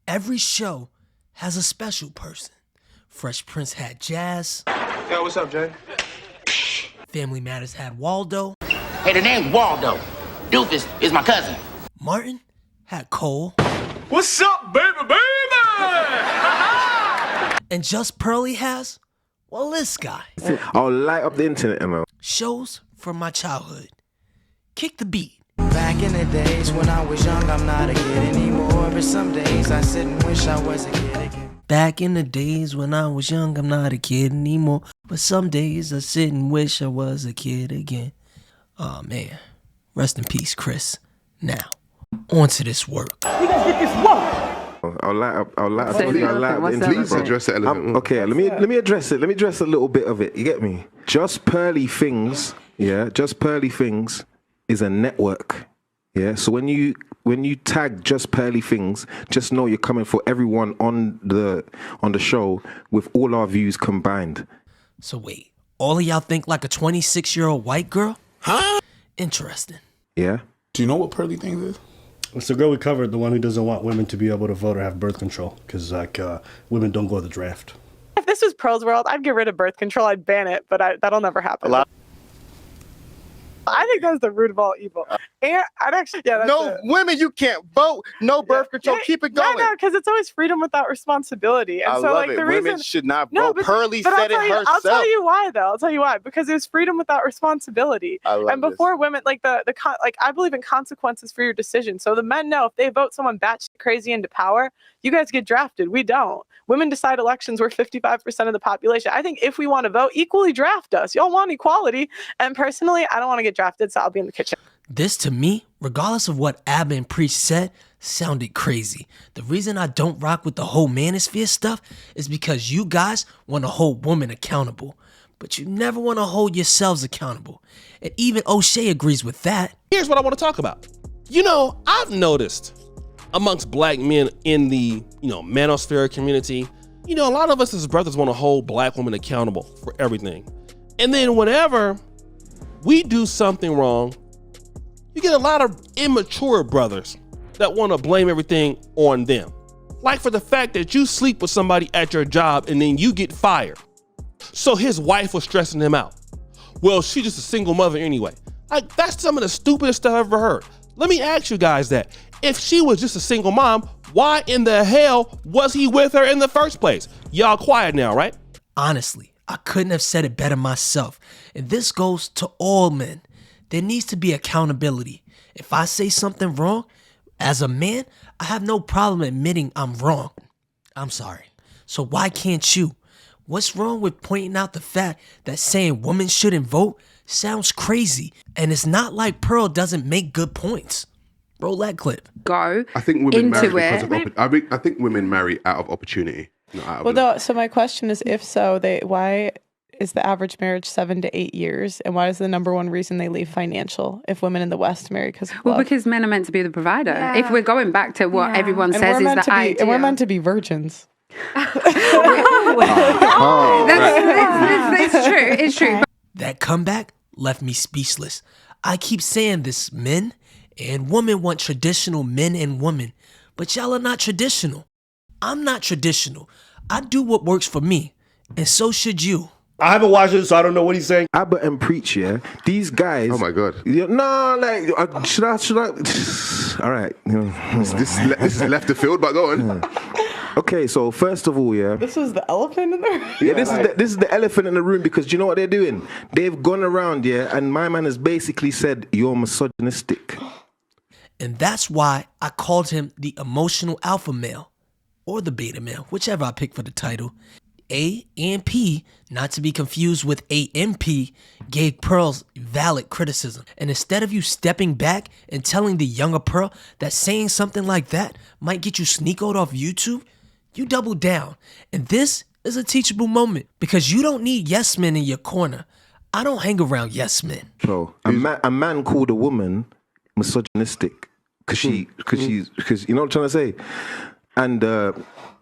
Every show has a special person. Fresh Prince had Jazz. Yo, what's up, Jay? Family Matters had Waldo. Hey, the name's Waldo. Doofus is my cousin. Martin had Cole. What's up, baby, baby? And Just Pearly has, well, this guy. I'll light up the internet, man. Shows from my childhood. Kick the beat. Back in the days when I was young, I'm not a kid anymore. But some days I sit and wish I was a kid again. Back in the days when I was young, I'm not a kid anymore. But some days I sit and wish I was a kid again. Oh man, rest in peace, Chris. Now, on to this work. We gonna get this work. I'll light up the internet. Please address the elephant. Okay, let me address it. Let me address a little bit of it. You get me? Just Pearly Things, yeah. Just Pearly Things is a network, yeah. So when you tag Just Pearly Things, just know you're coming for everyone on the show with all our views combined. So wait, all of y'all think like a 26-year-old white girl? Huh? Interesting. Yeah. Do you know what Pearly Things is? It's the girl we covered, the one who doesn't want women to be able to vote or have birth control, because women don't go to the draft. If this was Pearl's world, I'd get rid of birth control. I'd ban it, but that'll never happen. I think that's the root of all evil. And I'd actually, yeah. That's no, women, you can't vote. No birth control. Keep it going. No, because it's always freedom without responsibility. And I so, love like, it. the Women reason should not vote. Pearly said it herself. I'll tell you why, though. I'll tell you why. Because it was freedom without responsibility. I love and before women, like I believe in consequences for your decision. So the men know if they vote someone batshit crazy into power, you guys get drafted. We don't. Women decide elections. We're 55% of the population. I think if we want to vote, equally draft us. Y'all want equality. And personally, I don't want to get drafted, so I'll be in the kitchen. This, to me, regardless of what Aba and Preach said, sounded crazy. The reason I don't rock with the whole manosphere stuff is because you guys want to hold women accountable, but you never want to hold yourselves accountable. And even O'Shea agrees with that. Here's what I want to talk about. You know, I've noticed amongst black men in the, manosphere community, a lot of us as brothers want to hold black women accountable for everything. And then whenever we do something wrong, you get a lot of immature brothers that want to blame everything on them. Like for the fact that you sleep with somebody at your job and then you get fired. So his wife was stressing him out. Well, she's just a single mother anyway. Like, that's some of the stupidest stuff I've ever heard. Let me ask you guys that. If she was just a single mom, why in the hell was he with her in the first place? Y'all quiet now, right? Honestly, I couldn't have said it better myself. And this goes to all men. There needs to be accountability. If I say something wrong, as a man, I have no problem admitting I'm wrong. I'm sorry. So why can't you? What's wrong with pointing out the fact that saying women shouldn't vote sounds crazy? And it's not like Pearl doesn't make good points. Roll that clip. Go. I think women marry because of I think women marry out of opportunity. So my question is, if so, why is the average marriage 7 to 8 years, and why is the number one reason they leave financial? If women in the West marry because of love? Well, because men are meant to be the provider. Yeah. If we're going back to what everyone says is the idea, and we're meant to be virgins. It's true. It's true. That comeback left me speechless. I keep saying this, men and women want traditional men and women, but y'all are not traditional. I'm not traditional. I do what works for me, and so should you. I haven't watched it, so I don't know what he's saying. Aba and Preach, yeah. These guys. Oh my God. Should I? All right. This is left the field, but go on. Okay, so first of all, yeah. This was the elephant in the room. Yeah, this is the elephant in the room, because you know what they're doing? They've gone around, yeah, and my man has basically said you're misogynistic. And that's why I called him the emotional alpha male, or the beta male, whichever I pick for the title. A and P, not to be confused with AMP, gave Pearl's valid criticism. And instead of you stepping back and telling the younger Pearl that saying something like that might get you sneakoed off YouTube, you double down. And this is a teachable moment, because you don't need yes men in your corner. I don't hang around yes men. So a man called a woman misogynistic because you know what I'm trying to say? And I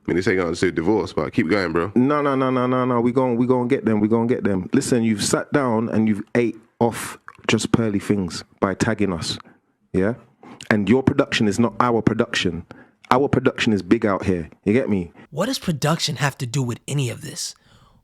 mean, this ain't gonna say divorce, but keep going, bro. No. We gonna get them. Listen, you've sat down and you've ate off Just Pearly Things by tagging us, yeah? And your production is not our production. our production is big out here. You get me? What does production have to do with any of this?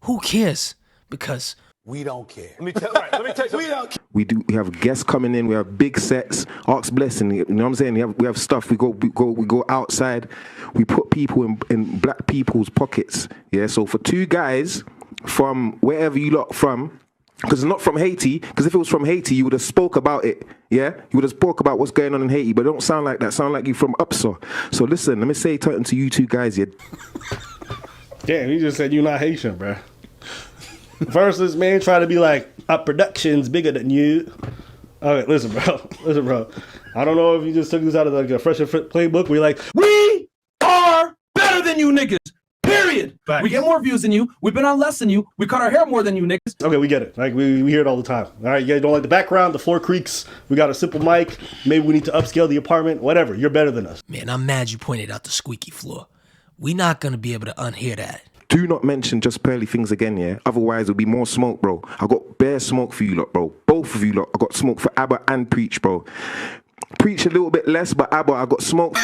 Who cares? Because we don't care. Let me tell you, we don't care. We have guests coming in. We have big sets. Ask blessing. You know what I'm saying? We have stuff. We go outside. We put people in black people's pockets. Yeah. So for two guys from wherever you lot from, because it's not from Haiti. Because if it was from Haiti, you would have spoke about it. Yeah. You would have spoke about what's going on in Haiti. But it don't sound like that. Sound like you from Upsaw. So listen. Let me say something to you two guys. Yeah. Damn, you just said you're not Haitian, bro. First, this man try to be like, our production's bigger than you. Okay, listen, bro. I don't know if you just took this out of like a Fresh and Fit playbook. We're like, we are better than you niggas. Period. Facts. We get more views than you. We've been on less than you. We cut our hair more than you niggas. Okay, we get it. Like we hear it all the time. All right, you guys don't like the background, the floor creaks. We got a simple mic. Maybe we need to upscale the apartment. Whatever. You're better than us. Man, I'm mad you pointed out the squeaky floor. We're not gonna be able to unhear that. Do not mention Just Pearly Things again, yeah? Otherwise, there'll be more smoke, bro. I got bare smoke for you lot, bro. Both of you lot. I got smoke for Aba and Preach, bro. Preach a little bit less, but Aba, I got smoke.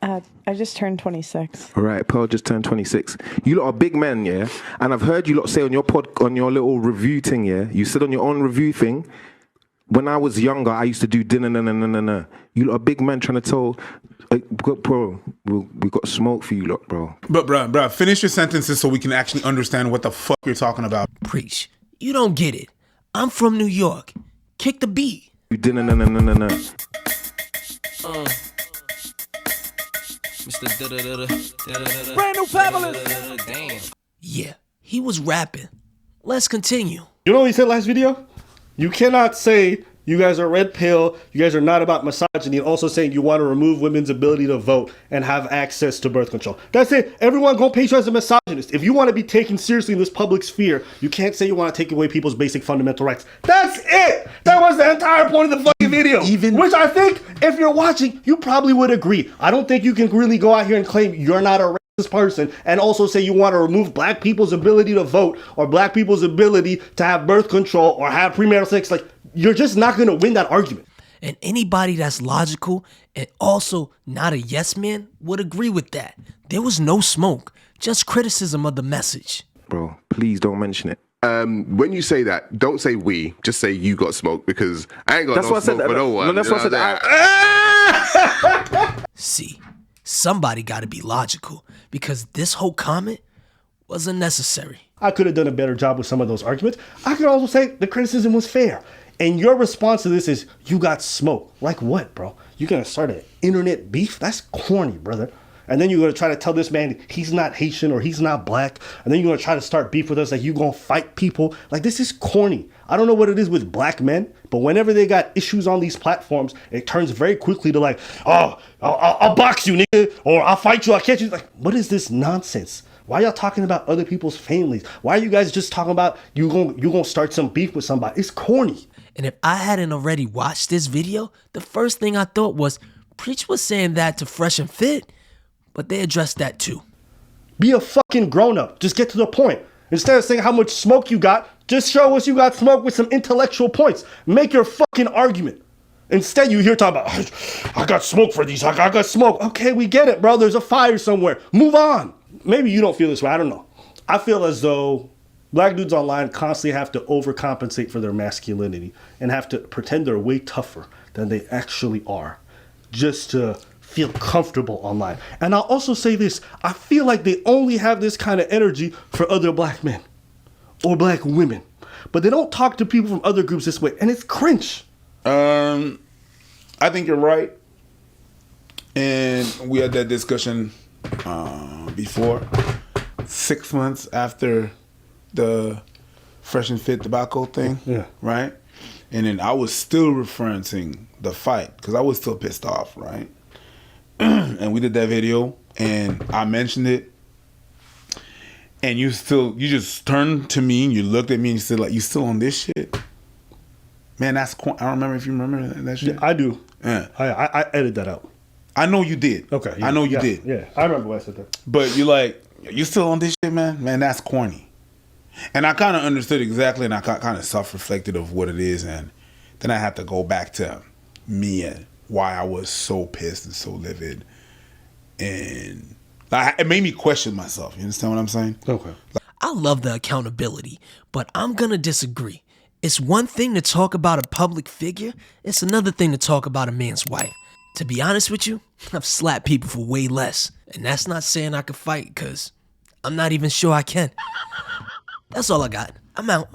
I just turned 26. All right, Pearl just turned 26. You lot are big men, yeah? And I've heard you lot say on your little review thing, yeah? You said on your own review thing, when I was younger, I used to do dinner, no. You lot are big men trying to tell... Bro, we got smoke for you lot, bro. But bro, finish your sentences so we can actually understand what the fuck you're talking about. Preach. You don't get it. I'm from New York. Kick the beat. You didn't, no. Brand new fabulous. Damn. Yeah, he was rapping. Let's continue. You know what he said last video? You cannot say you guys are red pill, you guys are not about misogyny, and also saying you want to remove women's ability to vote and have access to birth control. That's it. Everyone gonna paint you as a misogynist. If you want to be taken seriously in this public sphere, you can't say you want to take away people's basic fundamental rights. That's it. That was the entire point of the fucking video. Which I think, if you're watching, you probably would agree. I don't think you can really go out here and claim you're not a racist person and also say you want to remove black people's ability to vote or black people's ability to have birth control or have premarital sex. Like, you're just not going to win that argument. And anybody that's logical and also not a yes man would agree with that. There was no smoke, just criticism of the message. Bro, please don't mention it. When you say that, don't say we, just say you got smoke, because I ain't got no smoke for no one. No, that's what I said. See, somebody got to be logical because this whole comment was unnecessary. I could have done a better job with some of those arguments. I could also say the criticism was fair. And your response to this is, you got smoke. Like what, bro? You're going to start an internet beef? That's corny, brother. And then you're going to try to tell this man he's not Haitian or he's not black. And then you're going to try to start beef with us like you're going to fight people. Like, this is corny. I don't know what it is with black men, but whenever they got issues on these platforms, it turns very quickly to like, oh, I'll box you, nigga, or I'll fight you, I'll catch you. Like, what is this nonsense? Why y'all talking about other people's families? Why are you guys just talking about you gonna start some beef with somebody? It's corny. And if I hadn't already watched this video, the first thing I thought was, Preach was saying that to Fresh and Fit, but they addressed that too. Be a fucking grown-up. Just get to the point. Instead of saying how much smoke you got, just show us you got smoke with some intellectual points. Make your fucking argument. Instead, you hear talking about, I got smoke for these, I got smoke. Okay, we get it, bro. There's a fire somewhere. Move on. Maybe you don't feel this way. I don't know. I feel as though black dudes online constantly have to overcompensate for their masculinity and have to pretend they're way tougher than they actually are just to feel comfortable online. And I'll also say this. I feel like they only have this kind of energy for other black men or black women. But they don't talk to people from other groups this way. And it's cringe. I think you're right. And we had that discussion before. 6 months after the Fresh and Fit tobacco thing, yeah, right? And then I was still referencing the fight because I was still pissed off, right? And we did that video, and I mentioned it, and you just turned to me and you looked at me and you said, like, you still on this shit? Man, that's I don't remember if you remember that shit. Yeah, I do. Yeah, I edited that out. I know you did. Okay, yeah, I know you did. Yeah, I remember when I said that. But you're like, you still on this shit, man? Man, that's corny. And I kind of understood exactly, and I kind of self-reflected of what it is, and then I had to go back to me and why I was so pissed and so livid. And it made me question myself. You understand what I'm saying? Okay. I love the accountability, but I'm gonna disagree. It's one thing to talk about a public figure, it's another thing to talk about a man's wife. To be honest with you, I've slapped people for way less, and that's not saying I could fight, cause I'm not even sure I can. That's all I got. I'm out.